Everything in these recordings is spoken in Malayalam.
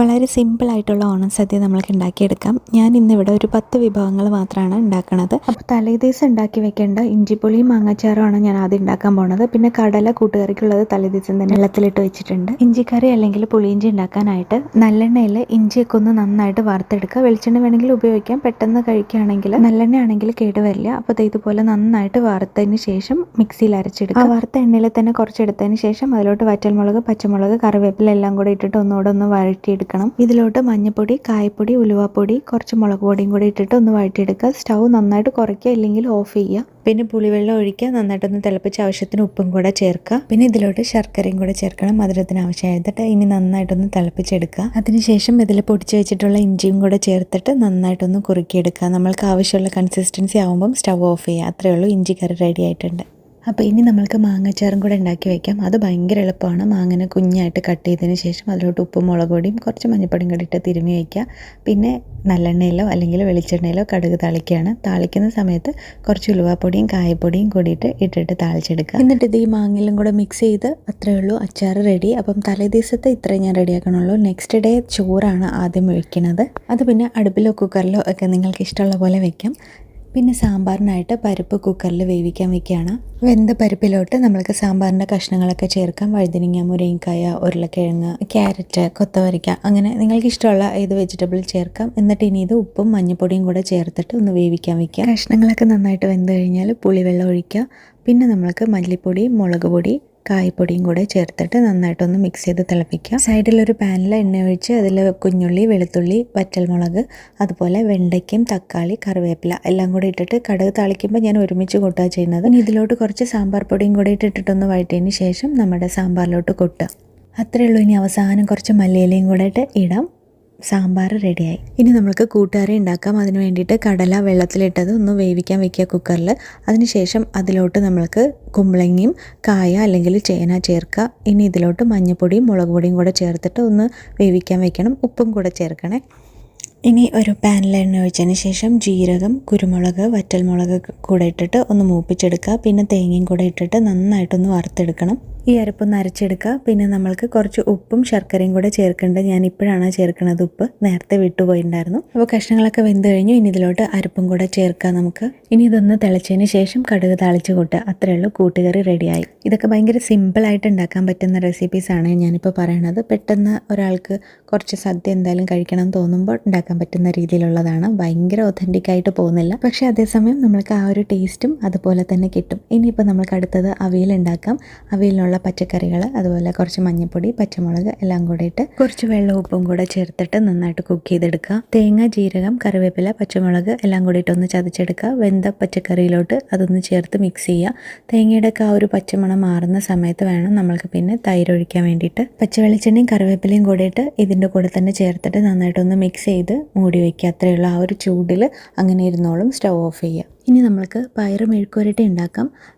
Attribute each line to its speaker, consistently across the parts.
Speaker 1: വളരെ സിമ്പിളായിട്ടുള്ള ഓണം സദ്യ നമ്മൾക്ക് ഉണ്ടാക്കിയെടുക്കാം. ഞാൻ ഇന്നിവിടെ ഒരു 10 വിഭവങ്ങൾ മാത്രമാണ് ഉണ്ടാക്കുന്നത്. അപ്പോൾ തലേദിവസം ഉണ്ടാക്കി വെക്കേണ്ട ഇഞ്ചിപ്പുളിയും മാങ്ങാച്ചാറുമാണ് ഞാൻ ആദ്യം ഉണ്ടാക്കാൻ പോണത്. പിന്നെ കടല കൂട്ടുകറിക്കുള്ളത് തലേദിവസം തന്നെ വെള്ളത്തിലിട്ട് വെച്ചിട്ടുണ്ട്. ഇഞ്ചിക്കറി അല്ലെങ്കിൽ പുളിയിഞ്ചി ഉണ്ടാക്കാനായിട്ട് നല്ലെണ്ണയിൽ ഇഞ്ചിയൊക്കെ ഒന്ന് നന്നായിട്ട് വറുത്തെടുക്കുക. വെളിച്ചെണ്ണ വേണമെങ്കിൽ ഉപയോഗിക്കാം. പെട്ടെന്ന് കഴിക്കുകയാണെങ്കിൽ നല്ലെണ്ണ ആണെങ്കിൽ കേടുവരില്ല. അപ്പോൾ ഇതുപോലെ നന്നായിട്ട് വറുത്തതിന് ശേഷം മിക്സിയിൽ അരച്ചെടുക്കുക. ആ വറുത്ത എണ്ണയിൽ തന്നെ കുറച്ചെടുത്തതിന് ശേഷം അതിലോട്ട് വറ്റൽമുളക്, പച്ചമുളക്, കറിവേപ്പില എല്ലാം കൂടെ ഇട്ടിട്ട് ഒന്ന് വഴറ്റിയെടുക്കുക. ഇതിലോട്ട് മഞ്ഞപ്പൊടി, കായപ്പൊടി, ഉലുവാപ്പൊടി, കുറച്ച് മുളക് പൊടിയും കൂടി ഇട്ടിട്ട് ഒന്ന് വഴറ്റിയെടുക്കുക. സ്റ്റൗ നന്നായിട്ട് കുറയ്ക്കുക, ഇല്ലെങ്കിൽ ഓഫ് ചെയ്യുക. പിന്നെ പുളിവെള്ളം ഒഴിക്കുക, നന്നായിട്ടൊന്ന് തിളപ്പിച്ച് ആവശ്യത്തിന് ഉപ്പും കൂടെ ചേർക്കുക. പിന്നെ ഇതിലോട്ട് ശർക്കരയും കൂടെ ചേർക്കണം, മധുരത്തിന് ആവശ്യമായിട്ട്. ഇനി നന്നായിട്ടൊന്ന് തിളപ്പിച്ചെടുക്കുക. അതിനുശേഷം ഇതിൽ പൊടിച്ച് വെച്ചിട്ടുള്ള ഇഞ്ചിയും കൂടെ ചേർത്തിട്ട് നന്നായിട്ടൊന്ന് കുറുക്കിയെടുക്കുക. നമ്മൾക്ക് ആവശ്യമുള്ള കൺസിസ്റ്റൻസി ആകുമ്പം സ്റ്റൗ ഓഫ് ചെയ്യുക. അത്രയേ ഉള്ളൂ, ഇഞ്ചിക്കറി റെഡി ആയിട്ടുണ്ട്. അപ്പോൾ ഇനി നമ്മൾക്ക് മാങ്ങാച്ചാറും കൂടെ ഉണ്ടാക്കി വയ്ക്കാം. അത് ഭയങ്കര എളുപ്പമാണ്. മാങ്ങനെ കുഞ്ഞായിട്ട് കട്ട് ചെയ്തതിന് ശേഷം അതിലോട്ട് ഉപ്പും മുളക് പൊടിയും കുറച്ച് മഞ്ഞപ്പൊടിയും കൂടി ഇട്ട് തിരുമ്മി വയ്ക്കുക. പിന്നെ നല്ലെണ്ണയിലോ അല്ലെങ്കിൽ വെളിച്ചെണ്ണയിലോ കടുക് താളിക്കുകയാണ്. താളിക്കുന്ന സമയത്ത് കുറച്ച് ഉലുവാപ്പൊടിയും കായപ്പൊടിയും കൂടിയിട്ട് ഇട്ടിട്ട് താളിച്ചെടുക്കുക. എന്നിട്ട് ഇത് ഈ മാങ്ങയിലും കൂടെ മിക്സ് ചെയ്ത് അത്രയേ ഉള്ളൂ, അച്ചാർ റെഡി. അപ്പം തലേദിവസത്തെ ഇത്രയും ഞാൻ റെഡിയാക്കണുള്ളൂ. നെക്സ്റ്റ് ഡേ ചോറാണ് ആദ്യം വയ്ക്കുന്നത്. അത് പിന്നെ അടുപ്പിലോ കുക്കറിലോ ഒക്കെ നിങ്ങൾക്ക് ഇഷ്ടമുള്ള പോലെ വയ്ക്കാം. പിന്നെ സാമ്പാറിനായിട്ട് പരിപ്പ് കുക്കറിൽ വേവിക്കാൻ വെക്കുകയാണ്. വെന്ത പരിപ്പിലോട്ട് നമ്മൾക്ക് സാമ്പാറിൻ്റെ കഷ്ണങ്ങളൊക്കെ ചേർക്കാം. വഴുതനങ്ങ, മുരിങ്ങക്കായ, ഉരുളക്കിഴങ്ങ്, ക്യാരറ്റ്, കൊത്തവരയ്ക്ക, അങ്ങനെ നിങ്ങൾക്ക് ഇഷ്ടമുള്ള ഏത് വെജിറ്റബിൾ ചേർക്കാം. എന്നിട്ട് ഇനി ഇത് ഉപ്പും മഞ്ഞൾപ്പൊടിയും കൂടെ ചേർത്തിട്ട് ഒന്ന് വേവിക്കാൻ വെക്കുക. കഷ്ണങ്ങളൊക്കെ നന്നായിട്ട് വെന്ത് കഴിഞ്ഞാൽ പുളിവെള്ളം ഒഴിക്കുക. പിന്നെ നമ്മൾക്ക് മല്ലിപ്പൊടി, മുളക് പൊടി, കായപ്പൊടിയും കൂടെ ചേർത്തിട്ട് നന്നായിട്ടൊന്ന് മിക്സ് ചെയ്ത് തിളപ്പിക്കുക. സൈഡിലൊരു പാനിൽ എണ്ണ ഒഴിച്ച് അതിൽ കുഞ്ഞുള്ളി, വെളുത്തുള്ളി, വറ്റൽമുളക്, അതുപോലെ വെണ്ടയ്ക്കയും തക്കാളി, കറിവേപ്പില എല്ലാം കൂടെ ഇട്ടിട്ട് കടുക് താളിക്കുമ്പോൾ ഞാൻ ഒരുമിച്ച് കൊട്ടുക ചെയ്യുന്നത്. ഇനി ഇതിലോട്ട് കുറച്ച് സാമ്പാർ പൊടിയും കൂടെ ഇട്ടിട്ടൊന്ന് വഴറ്റിയതിന് ശേഷം നമ്മുടെ സാമ്പാറിലോട്ട് കൊട്ടുക. അത്രയേ ഉള്ളൂ. ഇനി അവസാനം കുറച്ച് മല്ലിയിലയും കൂടെ ഇടാം. സാമ്പാർ റെഡിയായി. ഇനി നമ്മൾക്ക് കൂട്ടുകറി ഉണ്ടാക്കാം. അതിന് വേണ്ടിയിട്ട് കടല വെള്ളത്തിലിട്ടത് ഒന്ന് വേവിക്കാൻ വെക്കുക കുക്കറിൽ. അതിനുശേഷം അതിലോട്ട് നമ്മൾക്ക് കുമ്പളങ്ങയും കായ അല്ലെങ്കിൽ ചേന ചേർക്കുക. ഇനി ഇതിലോട്ട് മഞ്ഞൾപ്പൊടിയും മുളക് പൊടിയും കൂടെ ചേർത്തിട്ട് ഒന്ന് വേവിക്കാൻ വെക്കണം. ഉപ്പും കൂടെ ചേർക്കണേ. ഇനി ഒരു പാനിൽ എണ്ണ ഒഴിച്ചതിന് ശേഷം ജീരകം, കുരുമുളക്, വറ്റൽമുളക് കൂടെ ഇട്ടിട്ട് ഒന്ന് മൂപ്പിച്ചെടുക്കുക. പിന്നെ തേങ്ങയും കൂടെ ഇട്ടിട്ട് നന്നായിട്ടൊന്ന് വറുത്തെടുക്കണം. ഈ അരപ്പൊന്ന് അരച്ചെടുക്കുക. പിന്നെ നമ്മൾക്ക് കുറച്ച് ഉപ്പും ശർക്കരയും കൂടെ ചേർക്കേണ്ടത്. ഞാൻ ഇപ്പോഴാണ് ചേർക്കുന്നത്. ഉപ്പ് നേരത്തെ വിട്ടുപോയിട്ടുണ്ടായിരുന്നു. അപ്പോൾ കഷ്ണങ്ങളൊക്കെ വെന്ത് കഴിഞ്ഞു. ഇനി ഇതിലോട്ട് അരപ്പും കൂടെ ചേർക്കാം നമുക്ക്. ഇനി ഇതൊന്ന് തിളച്ചതിന് ശേഷം കടുക് താളിച്ച് കൂട്ടുക. അത്രയേ ഉള്ളൂ, കൂട്ടുകറി റെഡിയായി. ഇതൊക്കെ ഭയങ്കര സിമ്പിളായിട്ട് ഉണ്ടാക്കാൻ പറ്റുന്ന റെസിപ്പീസാണ് ഞാനിപ്പോൾ പറയണത്. പെട്ടെന്ന് ഒരാൾക്ക് കുറച്ച് സദ്യ എന്തായാലും കഴിക്കണം എന്ന് തോന്നുമ്പോൾ ഉണ്ടാക്കാൻ പറ്റുന്ന രീതിയിലുള്ളതാണ്. ഭയങ്കര ഒതൻറ്റിക്കായിട്ട് പോകുന്നില്ല, പക്ഷേ അതേസമയം നമ്മൾക്ക് ആ ഒരു ടേസ്റ്റും അതുപോലെ തന്നെ കിട്ടും. ഇനിയിപ്പോൾ നമ്മൾക്ക് അടുത്തത് അവിയൽ ഉണ്ടാക്കാം. അവിയലിനുള്ള പച്ചക്കറികൾ, അതുപോലെ കുറച്ച് മഞ്ഞൾപ്പൊടി, പച്ചമുളക് എല്ലാം കൂടെ ഇട്ട് കുറച്ച് വെള്ളം ഉപ്പും കൂടെ ചേർത്തിട്ട് നന്നായിട്ട് കുക്ക് ചെയ്തെടുക്കുക. തേങ്ങ, ജീരകം, കറിവേപ്പില, പച്ചമുളക് എല്ലാം കൂടി ഇട്ടൊന്ന് ചതച്ചെടുക്കുക. വെന്ത പച്ചക്കറിയിലോട്ട് അതൊന്ന് ചേർത്ത് മിക്സ് ചെയ്യുക. തേങ്ങയുടെ ഒക്കെ ആ ഒരു പച്ചമണം മാറുന്ന സമയത്ത് വേണം നമ്മൾക്ക് പിന്നെ തൈര് ഒഴിക്കാൻ വേണ്ടിയിട്ട്. പച്ചവെളിച്ചെണ്ണയും കറിവേപ്പിലയും കൂടെ ഇട്ട് ഇതിൻ്റെ കൂടെ തന്നെ ചേർത്തിട്ട് നന്നായിട്ടൊന്ന് മിക്സ് ചെയ്ത് മൂടി വയ്ക്കുക. അത്രയുള്ള ആ ഒരു ചൂടിൽ അങ്ങനെ ഇരുന്നോളും. സ്റ്റൗ ഓഫ് ചെയ്യുക. ഇനി നമ്മൾക്ക് പയറ് മെഴുക്കുവരട്ടി ഉണ്ടാക്കാം,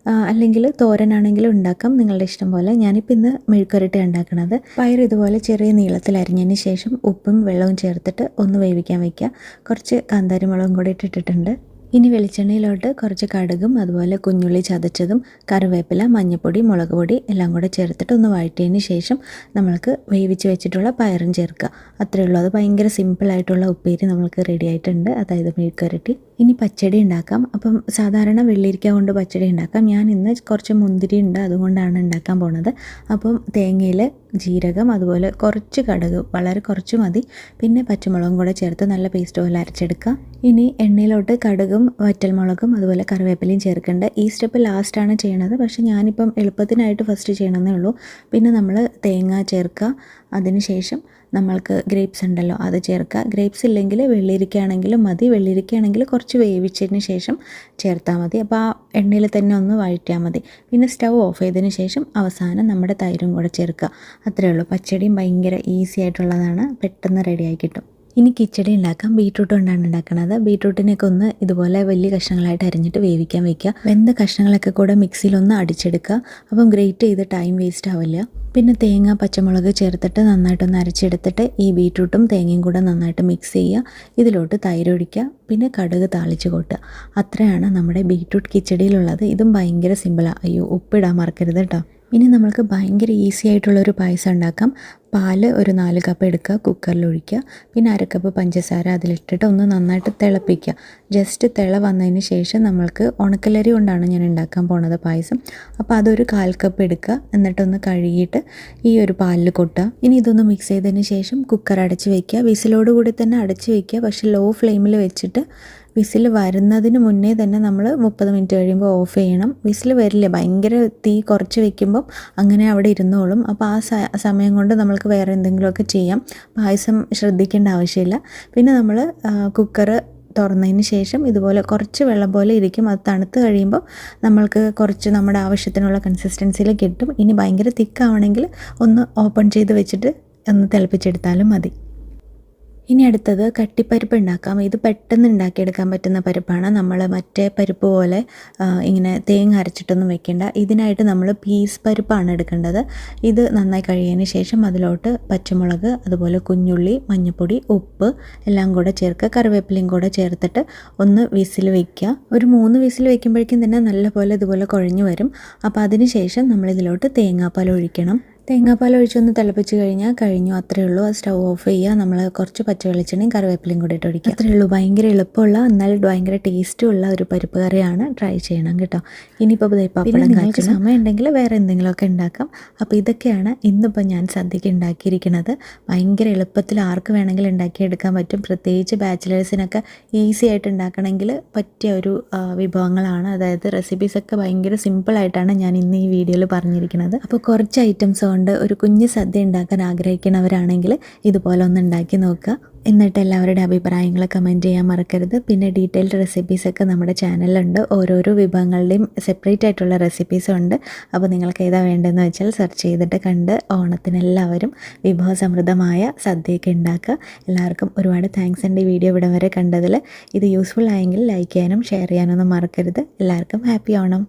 Speaker 1: അല്ലെങ്കിൽ തോരനാണെങ്കിലും ഉണ്ടാക്കാം, നിങ്ങളുടെ ഇഷ്ടം പോലെ. ഞാനിപ്പോൾ ഇന്ന് മെഴുക്കുവരട്ടി ഉണ്ടാക്കുന്നത്. പയർ ഇതുപോലെ ചെറിയ നീളത്തിൽ അരിഞ്ഞതിന് ശേഷം ഉപ്പും വെള്ളവും ചേർത്തിട്ട് ഒന്ന് വേവിക്കാൻ വയ്ക്കുക. കുറച്ച് കാന്താരി മുളകും കൂടി ഇട്ടിട്ടുണ്ട്. ഇനി വെളിച്ചെണ്ണയിലോട്ട് കുറച്ച് കടുകും അതുപോലെ കുഞ്ഞുള്ളി ചതച്ചതും കറിവേപ്പില, മഞ്ഞൾപ്പൊടി, മുളക് പൊടി എല്ലാം കൂടെ ചേർത്തിട്ട് ഒന്ന് വഴറ്റിയതിന് ശേഷം നമ്മൾക്ക് വേവിച്ച് വെച്ചിട്ടുള്ള പയറും ചേർക്കുക. അത്രയേ ഉള്ളൂ. അത് ഭയങ്കര സിമ്പിളായിട്ടുള്ള ഉപ്പേരി നമ്മൾക്ക് റെഡി ആയിട്ടുണ്ട്, അതായത് മെഴുക്കുവരട്ടി. ഇനി പച്ചടി ഉണ്ടാക്കാം. അപ്പം സാധാരണ വെള്ളരിക്ക കൊണ്ട് പച്ചടി ഉണ്ടാക്കാം. ഞാൻ ഇന്ന് കുറച്ച് മുന്തിരി ഉണ്ട്, അതുകൊണ്ടാണ് ഉണ്ടാക്കാൻ പോണത്. അപ്പം തേങ്ങയിൽ ജീരകം, അതുപോലെ കുറച്ച് കടുക്, വളരെ കുറച്ച് മതി, പിന്നെ പച്ചമുളകും കൂടെ ചേർത്ത് നല്ല പേസ്റ്റ് പോലെ അരച്ചെടുക്കുക. ഇനി എണ്ണയിലോട്ട് കടുകും വറ്റൽമുളകും അതുപോലെ കറിവേപ്പിലയും ചേർക്കേണ്ട. ഈ സ്റ്റെപ്പ് ലാസ്റ്റാണ് ചെയ്യണത്, പക്ഷേ ഞാനിപ്പം എളുപ്പത്തിനായിട്ട് ഫസ്റ്റ് ചെയ്യണമെന്നേ ഉള്ളൂ. പിന്നെ നമ്മൾ തേങ്ങ ചേർക്കുക. അതിനുശേഷം നമ്മൾക്ക് ഗ്രേപ്സ് ഉണ്ടല്ലോ, അത് ചേർക്കുക. ഗ്രേപ്സ് ഇല്ലെങ്കിൽ വെള്ളരിക്കയാണെങ്കിലും മതി. വെള്ളരിക്കയാണെങ്കിൽ കുറച്ച് വേവിച്ചതിന് ശേഷം ചേർത്താൽ മതി. അപ്പോൾ ആ എണ്ണയിൽ തന്നെ ഒന്ന് വഴറ്റിയാൽ മതി. പിന്നെ സ്റ്റൗ ഓഫ് ചെയ്തതിന് ശേഷം അവസാനം നമ്മുടെ തൈരും കൂടെ ചേർക്കുക. അത്രയേ ഉള്ളൂ. പച്ചടിയും ഭയങ്കര ഈസി ആയിട്ടുള്ളതാണ്, പെട്ടെന്ന് റെഡിയായി കിട്ടും. ഇനി കിച്ചടി ഉണ്ടാക്കാം. ബീട്രൂട്ട് കൊണ്ടാണ് ഉണ്ടാക്കുന്നത്. ബീട്രൂട്ടിനെയൊക്കെ ഒന്ന് ഇതുപോലെ വലിയ കഷ്ണങ്ങളായിട്ട് അരിഞ്ഞിട്ട് വേവിക്കാൻ വയ്ക്കുക. വെന്ത കഷ്ണങ്ങളൊക്കെ കൂടെ മിക്സിയിലൊന്ന് അടിച്ചെടുക്കുക. അപ്പം ഗ്രേറ്റ് ചെയ്ത് ടൈം വേസ്റ്റ് ആവില്ല. പിന്നെ തേങ്ങ, പച്ചമുളക് ചേർത്തിട്ട് നന്നായിട്ടൊന്ന് അരച്ചെടുത്തിട്ട് ഈ ബീട്രൂട്ടും തേങ്ങയും കൂടെ നന്നായിട്ട് മിക്സ് ചെയ്യുക. ഇതിലോട്ട് തൈര് ഒഴിക്കുക. പിന്നെ കടുക് താളിച്ച് കൊട്ടുക. അത്രയാണ് നമ്മുടെ ബീട്രൂട്ട് കിച്ചടിയിലുള്ളത്. ഇതും ഭയങ്കര സിമ്പിളാണ്. അയ്യോ, ഉപ്പിടാൻ മറക്കരുത് കേട്ടോ. ഇനി നമ്മൾക്ക് ഭയങ്കര ഈസി ആയിട്ടുള്ളൊരു പായസം ഉണ്ടാക്കാം. പാല് ഒരു 4 കപ്പ് എടുക്കുക, കുക്കറിൽ ഒഴിക്കുക. പിന്നെ 1/2 കപ്പ് പഞ്ചസാര അതിലിട്ടിട്ട് ഒന്ന് നന്നായിട്ട് തിളപ്പിക്കുക. ജസ്റ്റ് തിള വന്നതിന് ശേഷം നമ്മൾക്ക് ഉണക്കലരി കൊണ്ടാണ് ഞാൻ ഉണ്ടാക്കാൻ പോണത് പായസം. അപ്പോൾ അതൊരു 1/4 കപ്പ് എടുക്കുക. എന്നിട്ടൊന്ന് കഴുകിയിട്ട് ഈ ഒരു പാലിൽ കൊട്ടുക. ഇനി ഇതൊന്ന് മിക്സ് ചെയ്തതിന് ശേഷം കുക്കർ അടച്ച് വയ്ക്കുക. വിസിലോട് കൂടി തന്നെ അടച്ച് വയ്ക്കുക. പക്ഷേ ലോ ഫ്ലെയിമിൽ വെച്ചിട്ട് വിസിൽ വരുന്നതിന് മുന്നേ തന്നെ നമ്മൾ 30 മിനിറ്റ് കഴിയുമ്പോൾ ഓഫ് ചെയ്യണം. വിസിൽ വരില്ല, ഭയങ്കര തീ കുറച്ച് വെക്കുമ്പം അങ്ങനെ അവിടെ ഇരുന്നോളും. അപ്പോൾ ആ സമയം കൊണ്ട് നമ്മൾക്ക് വേറെ എന്തെങ്കിലുമൊക്കെ ചെയ്യാം. പായസം ശ്രദ്ധിക്കേണ്ട ആവശ്യമില്ല. പിന്നെ നമ്മൾ കുക്കർ തുറന്നതിന് ശേഷം ഇതുപോലെ കുറച്ച് വെള്ളം പോലെ ഇരിക്കും. അത് തണുത്ത് കഴിയുമ്പോൾ നമ്മൾക്ക് കുറച്ച് നമ്മുടെ ആവശ്യത്തിനുള്ള കൺസിസ്റ്റൻസിയിൽ കിട്ടും. ഇനി ഭയങ്കര തിക്കാവണമെങ്കിൽ ഒന്ന് ഓപ്പൺ ചെയ്ത് വെച്ചിട്ട് ഒന്ന് തിളപ്പിച്ചെടുത്താലും മതി. ഇനി അടുത്തത് കട്ടിപ്പരിപ്പ് ഉണ്ടാക്കാം. ഇത് പെട്ടെന്ന് ഉണ്ടാക്കിയെടുക്കാൻ പറ്റുന്ന പരിപ്പാണ്. നമ്മൾ മറ്റേ പരിപ്പ് പോലെ ഇങ്ങനെ തേങ്ങ അരച്ചിട്ടൊന്നും വെക്കേണ്ട. ഇതിനായിട്ട് നമ്മൾ പീസ് പരിപ്പാണ് എടുക്കേണ്ടത്. ഇത് നന്നായി കഴിയുന്നതിന് ശേഷം അതിലോട്ട് പച്ചമുളക്, അതുപോലെ കുഞ്ഞുള്ളി, മഞ്ഞൾപ്പൊടി, ഉപ്പ് എല്ലാം കൂടെ ചേർക്കുക. കറിവേപ്പിലയും കൂടെ ചേർത്തിട്ട് ഒന്ന് വിസിൽ വയ്ക്കുക. ഒരു 3 വിസിൽ വയ്ക്കുമ്പോഴേക്കും തന്നെ നല്ലപോലെ ഇതുപോലെ കുഴഞ്ഞു വരും. അപ്പോൾ അതിന് ശേഷം നമ്മളിതിലോട്ട് തേങ്ങാപ്പാൽ ഒഴിക്കണം. തേങ്ങാപ്പാൽ ഒഴിച്ചൊന്ന് തിളപ്പിച്ച് കഴിഞ്ഞു. അത്രയേ ഉള്ളൂ. അത് സ്റ്റൗ ഓഫ് ചെയ്യുക. നമ്മൾ കുറച്ച് പച്ച വെളിച്ചെണ്ണയും കറിവേപ്പിലയും കൂടി ഇട്ട് ഒഴിക്കുക. അത്രയേ ഉള്ളൂ. ഭയങ്കര എളുപ്പമുള്ള എന്നാൽ ഭയങ്കര ടേസ്റ്റുള്ള ഒരു പരിപ്പ് കറിയാണ്. ട്രൈ ചെയ്യണം കേട്ടോ. ഇനിയിപ്പോൾ പപ്പടം നിങ്ങൾക്ക് സമയം ഉണ്ടെങ്കിൽ വേറെ എന്തെങ്കിലുമൊക്കെ ഉണ്ടാക്കാം. അപ്പോൾ ഇതൊക്കെയാണ് ഇന്നിപ്പോൾ ഞാൻ സദ്യക്ക് ഉണ്ടാക്കിയിരിക്കുന്നത്. ഭയങ്കര എളുപ്പത്തിൽ ആർക്ക് വേണമെങ്കിലും ഉണ്ടാക്കിയെടുക്കാൻ പറ്റും. പ്രത്യേകിച്ച് ബാച്ചിലേഴ്സിനൊക്കെ ഈസി ആയിട്ട് ഉണ്ടാക്കണമെങ്കിൽ പറ്റിയ ഒരു വിഭവങ്ങളാണ്. അതായത് റെസിപ്പീസൊക്കെ ഭയങ്കര സിമ്പിളായിട്ടാണ് ഞാൻ ഇന്ന് ഈ വീഡിയോയിൽ പറഞ്ഞിരിക്കുന്നത്. അപ്പോൾ കുറച്ച് ഐറ്റംസ് കൊണ്ട് ഒരു കുഞ്ഞ് സദ്യ ഉണ്ടാക്കാൻ ആഗ്രഹിക്കുന്നവരാണെങ്കിൽ ഇതുപോലെ ഒന്ന് ഉണ്ടാക്കി നോക്കുക. എന്നിട്ട് എല്ലാവരുടെ അഭിപ്രായങ്ങൾ കമൻറ്റ് ചെയ്യാൻ മറക്കരുത്. പിന്നെ ഡീറ്റെയിൽഡ് റെസിപ്പീസൊക്കെ നമ്മുടെ ചാനലിലുണ്ട്. ഓരോരോ വിഭവങ്ങളുടെയും സെപ്പറേറ്റ് ആയിട്ടുള്ള റെസിപ്പീസും ഉണ്ട്. അപ്പോൾ നിങ്ങൾക്ക് ഏതാ വേണ്ടതെന്ന് വെച്ചാൽ സെർച്ച് ചെയ്തിട്ട് കണ്ട് ഓണത്തിന് എല്ലാവരും വിഭവസമൃദ്ധമായ സദ്യയൊക്കെ ഉണ്ടാക്കുക. എല്ലാവർക്കും ഒരുപാട് താങ്ക്സ് ഉണ്ട് ഈ വീഡിയോ ഇവിടെ വരെ കണ്ടതിൽ. ഇത് യൂസ്ഫുൾ ആയെങ്കിൽ ലൈക്ക് ചെയ്യാനും ഷെയർ ചെയ്യാനൊന്നും മറക്കരുത്. എല്ലാവർക്കും ഹാപ്പി ഓണം.